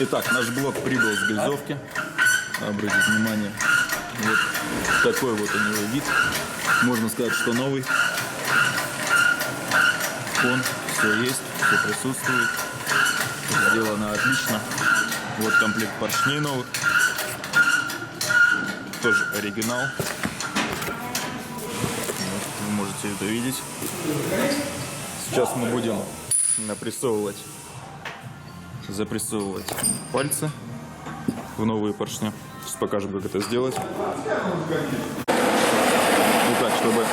Итак, наш блок прибыл с Бельзовки. Обратите внимание, вот такой вот у него вид. Можно сказать, что новый. Фон, все есть, все присутствует. Сделано отлично. Вот комплект поршней новых. Тоже оригинал. Вы можете это видеть. Сейчас мы будем запрессовывать пальцы в новые поршни. Сейчас покажем, как это сделать. Итак, чтобы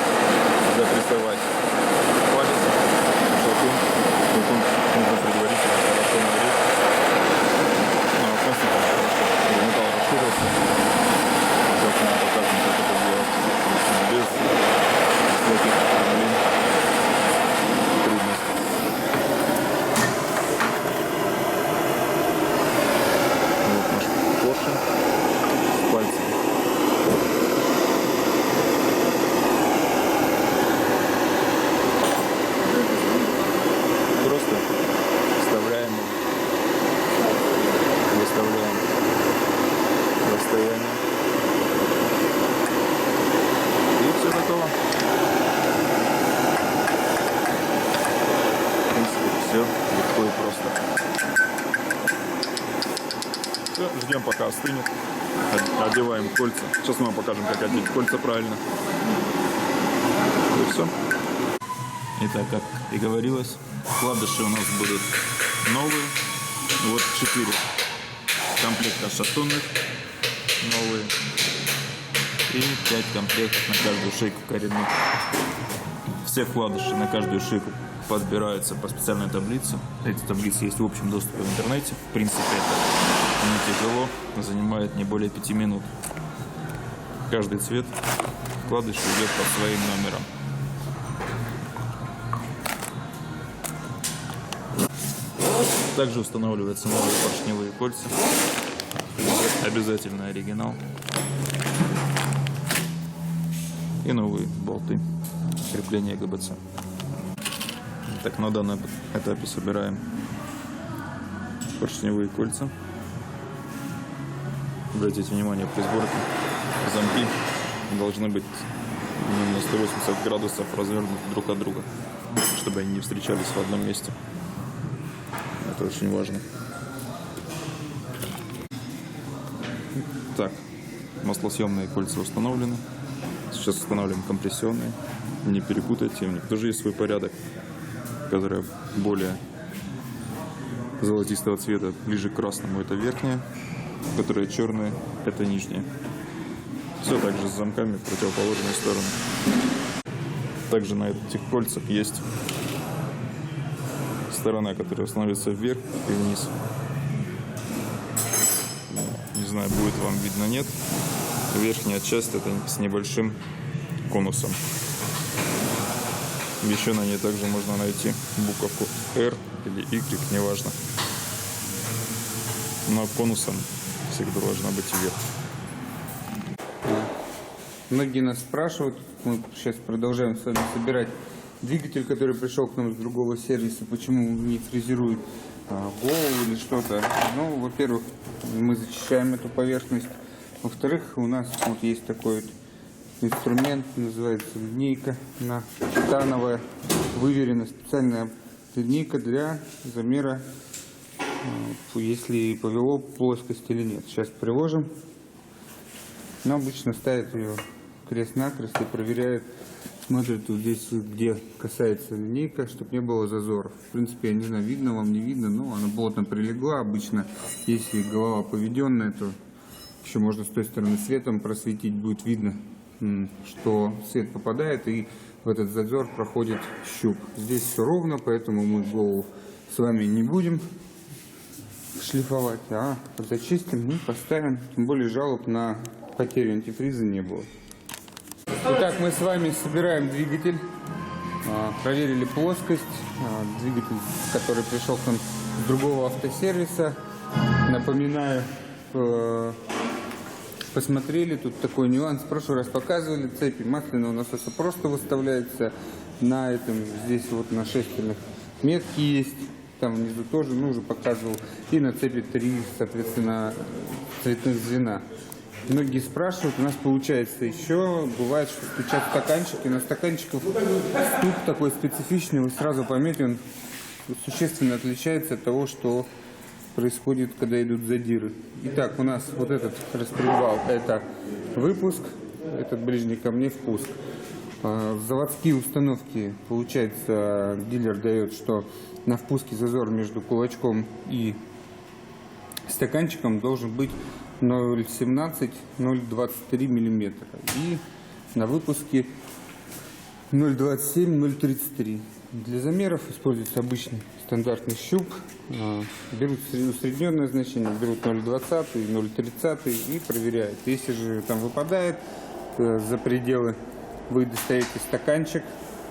запрессовать палец, нужно предварительно хорошо нагреть. Металл расширился. Сейчас мы покажем, как это делать без всяких проблем и трудностей. Вот наш поршень с пальцем. Просто вставляем его. Выставляем расстояние. И все готово. В принципе, все легко и просто. Все, ждем, пока остынет. Одеваем кольца. Сейчас мы вам покажем, как одеть кольца правильно. И все. Итак, как и говорилось, вкладыши у нас будут новые. Вот 4 комплекта шатунных новые и 5 комплектов на каждую шейку коренных. Все вкладыши на каждую шейку подбираются по специальной таблице. Эти таблицы есть в общем доступе в интернете. В принципе, это не тяжело, занимает не более 5 минут. Каждый цвет вкладыш идет по своим номерам. Также устанавливаются новые поршневые кольца. Обязательно оригинал. И новые болты крепления ГБЦ. Так, на данном этапе собираем поршневые кольца. Обратите внимание, при сборке замки должны быть на 180 градусов развернуты друг от друга, чтобы они не встречались в одном месте. Это очень важно. Так, маслосъемные кольца установлены. Сейчас устанавливаем компрессионные. Не перепутайте, у них тоже есть свой порядок, которая более золотистого цвета, ближе к красному это верхняя, которая черная это нижняя. Все так же с замками в противоположные стороны. Также на этих кольцах есть сторона, которая становится вверх и вниз. Не знаю, будет вам видно, нет. Верхняя часть это с небольшим конусом. Еще на ней также можно найти буковку R или Y, неважно. Но конусом всегда должна быть вверх. Многие нас спрашивают, мы сейчас продолжаем с вами собирать двигатель, который пришел к нам с другого сервиса, почему не фрезерует голову или что-то. Ну, во-первых, мы зачищаем эту поверхность. Во-вторых, у нас вот есть такой вот инструмент, называется линейка, она титановая, выверена специальная линейка для замера, если повело плоскость или нет. Сейчас приложим. Но обычно ставят ее крест-накрест и проверяют, смотрят вот здесь, где касается линейка, чтобы не было зазоров. В принципе, я не знаю, видно вам, не видно, но она плотно прилегла. Обычно, если голова поведенная, то еще можно с той стороны светом просветить, будет видно, что свет попадает и в этот зазор проходит щуп. Здесь все ровно, поэтому мы голову с вами не будем шлифовать, а зачистим и поставим. Тем более жалоб на потерю антифриза не было. Итак, мы с вами собираем двигатель, проверили плоскость. Двигатель, который пришел к нам с другого автосервиса. Напоминаю, посмотрели, тут такой нюанс. В прошлый раз показывали, цепи масляного насоса просто выставляется на этом, здесь вот на шестернях метки есть. там внизу тоже, ну, уже показывал. И на цепи 3, соответственно, цветных звена. Многие спрашивают, у нас получается еще, бывает, что стучат стаканчики, на стаканчиках стук такой специфичный, вы сразу поймете, он существенно отличается от того, что происходит, когда идут задиры. Итак, у нас вот этот распредвал, это выпуск, этот ближний ко мне впуск. Заводские установки, получается, дилер дает, что на впуске зазор между кулачком и стаканчиком должен быть 0,17-0,23 миллиметра. И на выпуске 0,27-0,33. Для замеров используется обычный стандартный щуп. Берут усредненное значение, берут 0,20, 0,30 и проверяют. Если же там выпадает за пределы, вы достаете стаканчик.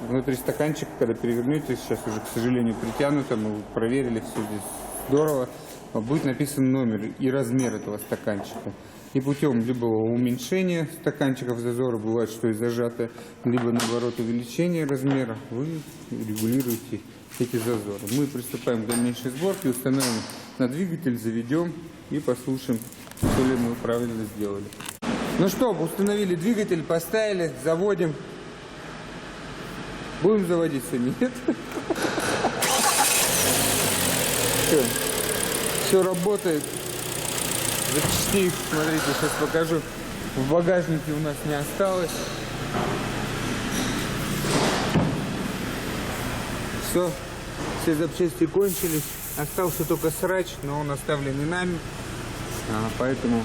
Внутри стаканчика, когда перевернете, сейчас уже, к сожалению, притянуто, мы проверили, все здесь здорово, будет написан номер и размер этого стаканчика. И путем либо уменьшения стаканчиков зазора, бывает, что и зажато, либо наоборот увеличения размера, вы регулируете эти зазоры. Мы приступаем к дальнейшей сборке, установим на двигатель, заведем и послушаем, что ли мы правильно сделали. Ну что, установили двигатель, поставили, заводим. Будем заводиться, нет? Все работает. Запчастей, смотрите, сейчас покажу. В багажнике у нас не осталось. Все запчасти кончились. Остался только срач, но он оставлен и нами. Поэтому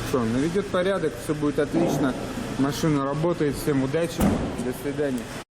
что, наведет порядок, все будет отлично. Машина работает. Всем удачи. До свидания.